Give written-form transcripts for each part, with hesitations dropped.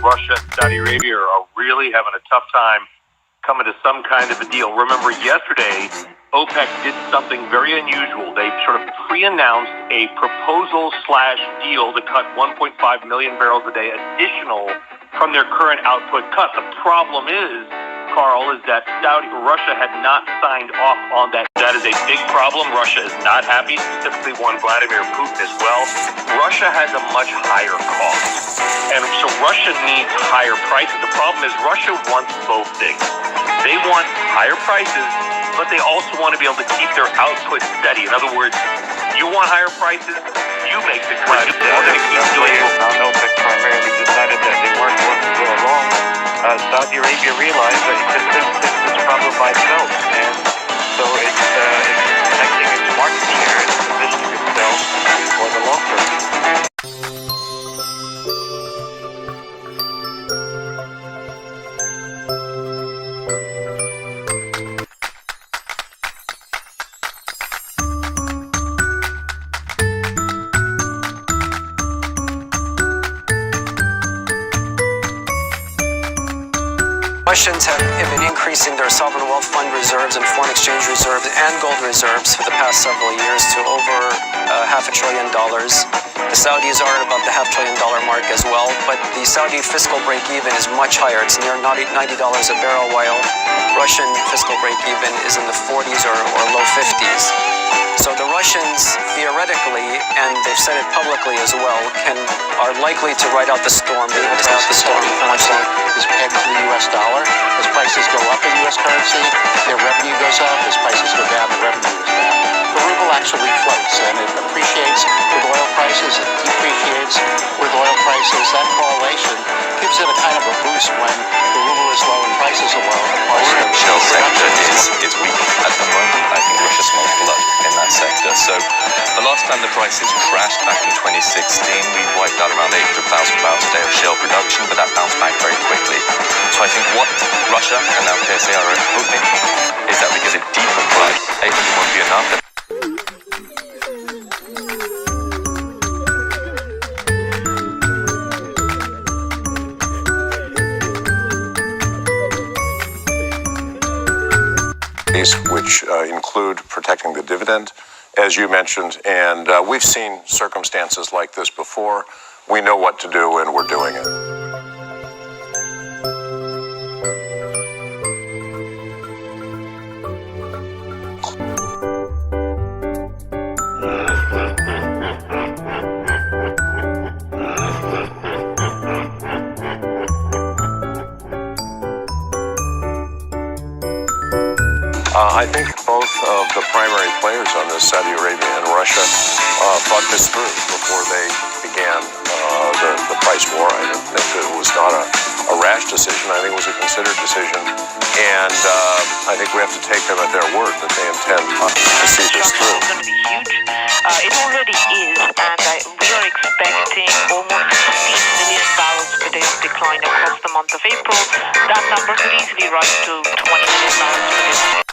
Russia and Saudi Arabia are really having a tough time coming to some kind of a deal. Remember, yesterday, OPEC did something very unusual. They sort of pre-announced a proposal/deal to cut 1.5 million barrels a day additional from their current output cut. The problem is, Carl, is that Russia had not signed off on that. That is a big problem. Russia is not happy, specifically one Vladimir Putin as well. Russia has a much higher cost, and so Russia needs higher prices. The problem is Russia wants both things. They want higher prices, but they also want to be able to keep their output steady. In other words, you want higher prices, you make the cut. OPEC primarily decided that they weren't going to go along. Saudi Arabia realized that it could fix this problem by itself, and so it's protecting its market share and positioning itself for the long term. Russians have been increasing their sovereign wealth fund reserves and foreign exchange reserves and gold reserves for the past several years to over $500 billion. The Saudis are at about the $500 billion mark as well, but the Saudi fiscal break-even is much higher. It's near $90 a barrel, while Russian fiscal break-even is in the 40s or low 50s. So the Russians, theoretically, and they've said it publicly as well, are likely to ride out the storm. Be able to ride out the storm. Is pegged to the U.S. dollar. As prices go up in U.S. currency, their revenue goes up. As prices go down, the revenue goes down. The ruble actually floats, and it appreciates with oil prices. It depreciates with oil prices. That correlation gives it a kind of a boost when the ruble is low and prices are low. The shale sector is weak at the moment. I think Russia smells blood in that sector. So the last time the prices crashed back in 2016, we wiped out around 800,000 barrels a day of shale production, but that bounced back very quickly. So I think what Russia and now KSA are hoping is that we get a deeper price. 800 won't be enough. Which include protecting the dividend, as you mentioned, and we've seen circumstances like this before. We know what to do, and we're doing it. I think both of the primary players on this, Saudi Arabia and Russia, thought this through before they began the price war. I don't think that it was not a rash decision. I think it was a considered decision. And I think we have to take them at their word that they intend to see this through. It's going to be huge. It already is, and we are expecting almost 16 million barrels per day of decline across the month of April. That number could easily rise to 20 million barrels per day.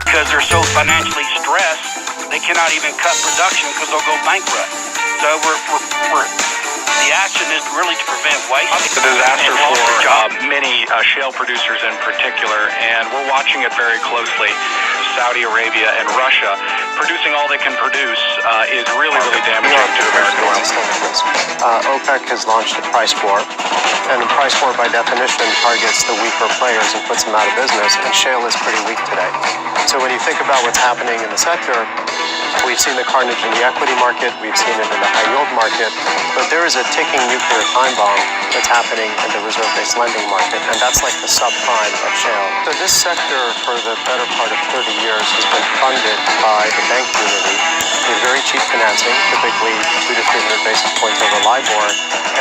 Because they're so financially stressed, they cannot even cut production because they'll go bankrupt. So the action is really to prevent waste. It's a disaster for many shale producers in particular, and we're watching it very closely. Saudi Arabia and Russia producing all they can produce is really damaging to American oil. OPEC has launched a price war, and the price war by definition targets the weaker players and puts them out of business, and shale is pretty weak today. So when you think about what's happening in the sector, we've seen the carnage in the equity market, we've seen it in the high yield market, but there is a ticking nuclear time bomb that's happening in the reserve-based lending market, and that's like the subprime of shale. So this sector for the better part of 30 years has been funded by the bank community with very cheap financing, typically 200 to 300 basis points over LIBOR,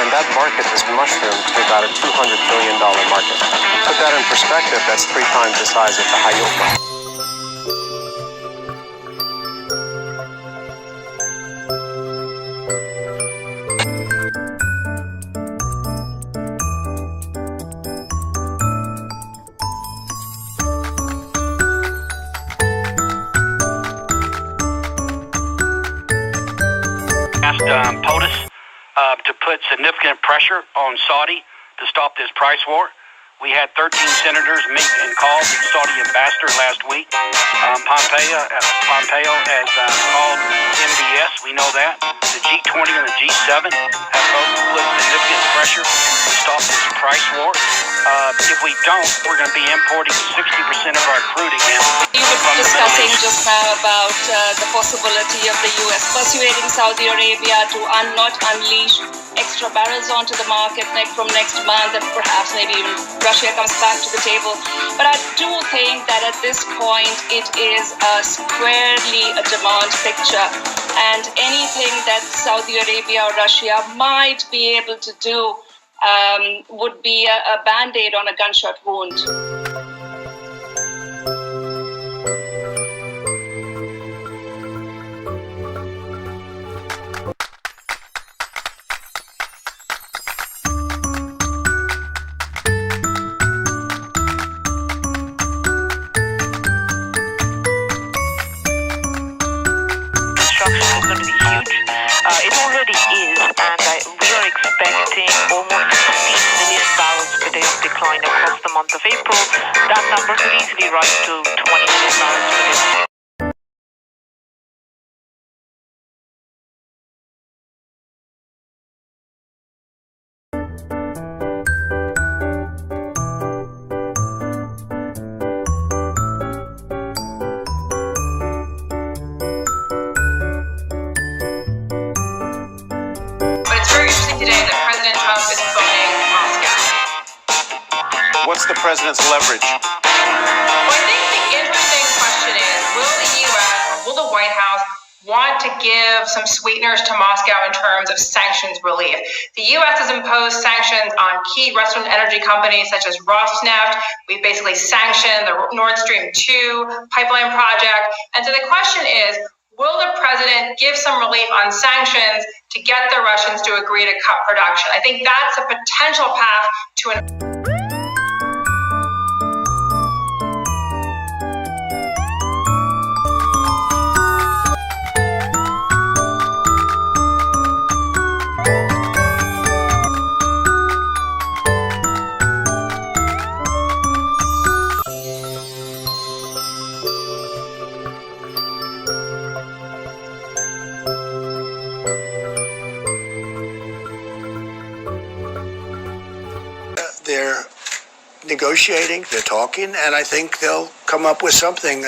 and that market has mushroomed to about a $200 billion market. To put that in perspective, that's 3 times the size of the high yield market. POTUS to put significant pressure on Saudi to stop this price war. We had 13 senators meet and call the Saudi ambassador last week. Pompeo has called MBS, we know that. The G20 and the G7 have both put significant pressure to stop this price war. If we don't, we're going to be importing 60% of our crude again. You were discussing just now about the possibility of the U.S. persuading Saudi Arabia to not unleash extra barrels onto the market from next month, and perhaps maybe even Russia comes back to the table. But I do think that at this point it is squarely a demand picture, and anything that Saudi Arabia or Russia might be able to do would be a band-aid on a gunshot wound. It already is, and we are expecting almost 16 million barrels per day of decline across the month of April. That number could easily rise to 20 million barrels per day. What's the president's leverage? Well, I think the interesting question is, will the U.S. or will the White House want to give some sweeteners to Moscow in terms of sanctions relief? The U.S. has imposed sanctions on key Russian energy companies such as Rosneft. We've basically sanctioned the Nord Stream 2 pipeline project. And so the question is, will the president give some relief on sanctions to get the Russians to agree to cut production? I think that's a potential path to an They're negotiating, they're talking, and I think they'll come up with something.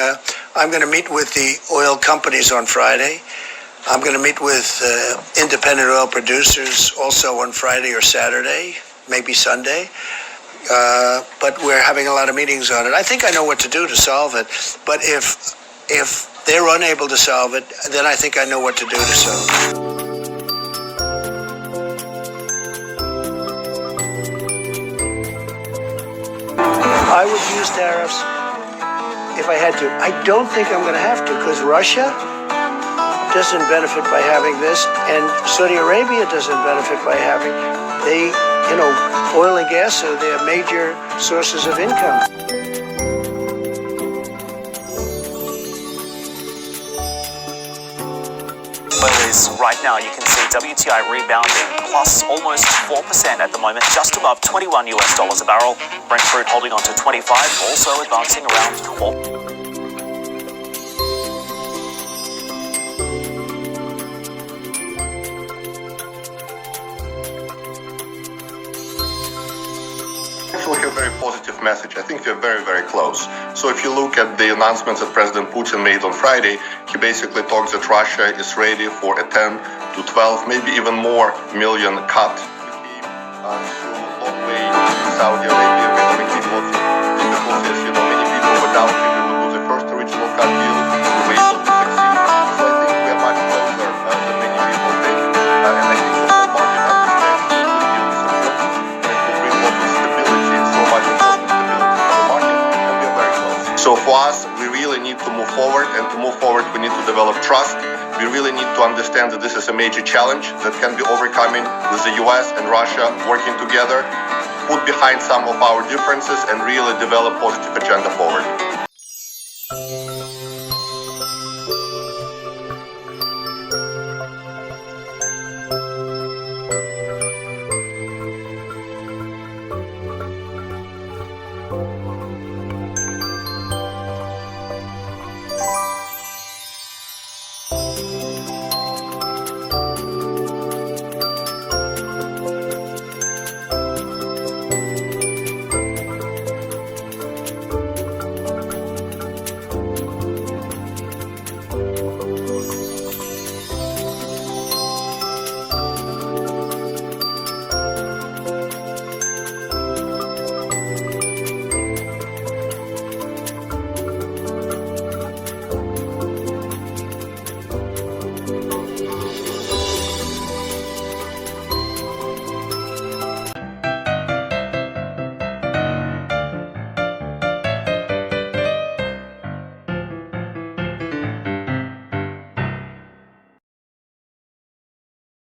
I'm going to meet with the oil companies on Friday. I'm going to meet with independent oil producers also on Friday or Saturday, maybe Sunday. But we're having a lot of meetings on it. I think I know what to do to solve it. But if they're unable to solve it, then I think I know what to do to solve it. I would use tariffs if I had to. I don't think I'm going to have to, because Russia doesn't benefit by having this, and Saudi Arabia doesn't benefit by having. Oil and gas are their major sources of income. Oil is right now, you can see WTI rebounding, plus almost 4% at the moment, just above $21 a barrel. Brent crude holding on to 25, also advancing around 12. Actually, a very positive message. I think we're very, very close. So if you look at the announcements that President Putin made on Friday, he basically talks that Russia is ready for a 10 to 12, maybe even more million cut. So long way to Saudi Arabia, we're going to keep lots of difficulties. Many people were doubting we would do the first original cut deal. We were able to succeed. So I think we're much closer than many people think. And I think the whole market understands that the deal is important, and it will bring lots of stability, so much important stability for the market, and we're very close. So for us, we really need to move forward, and to move forward, we need to develop trust. We really need to understand that this is a major challenge that can be overcoming with the US and Russia working together, put behind some of our differences, and really develop positive agenda forward.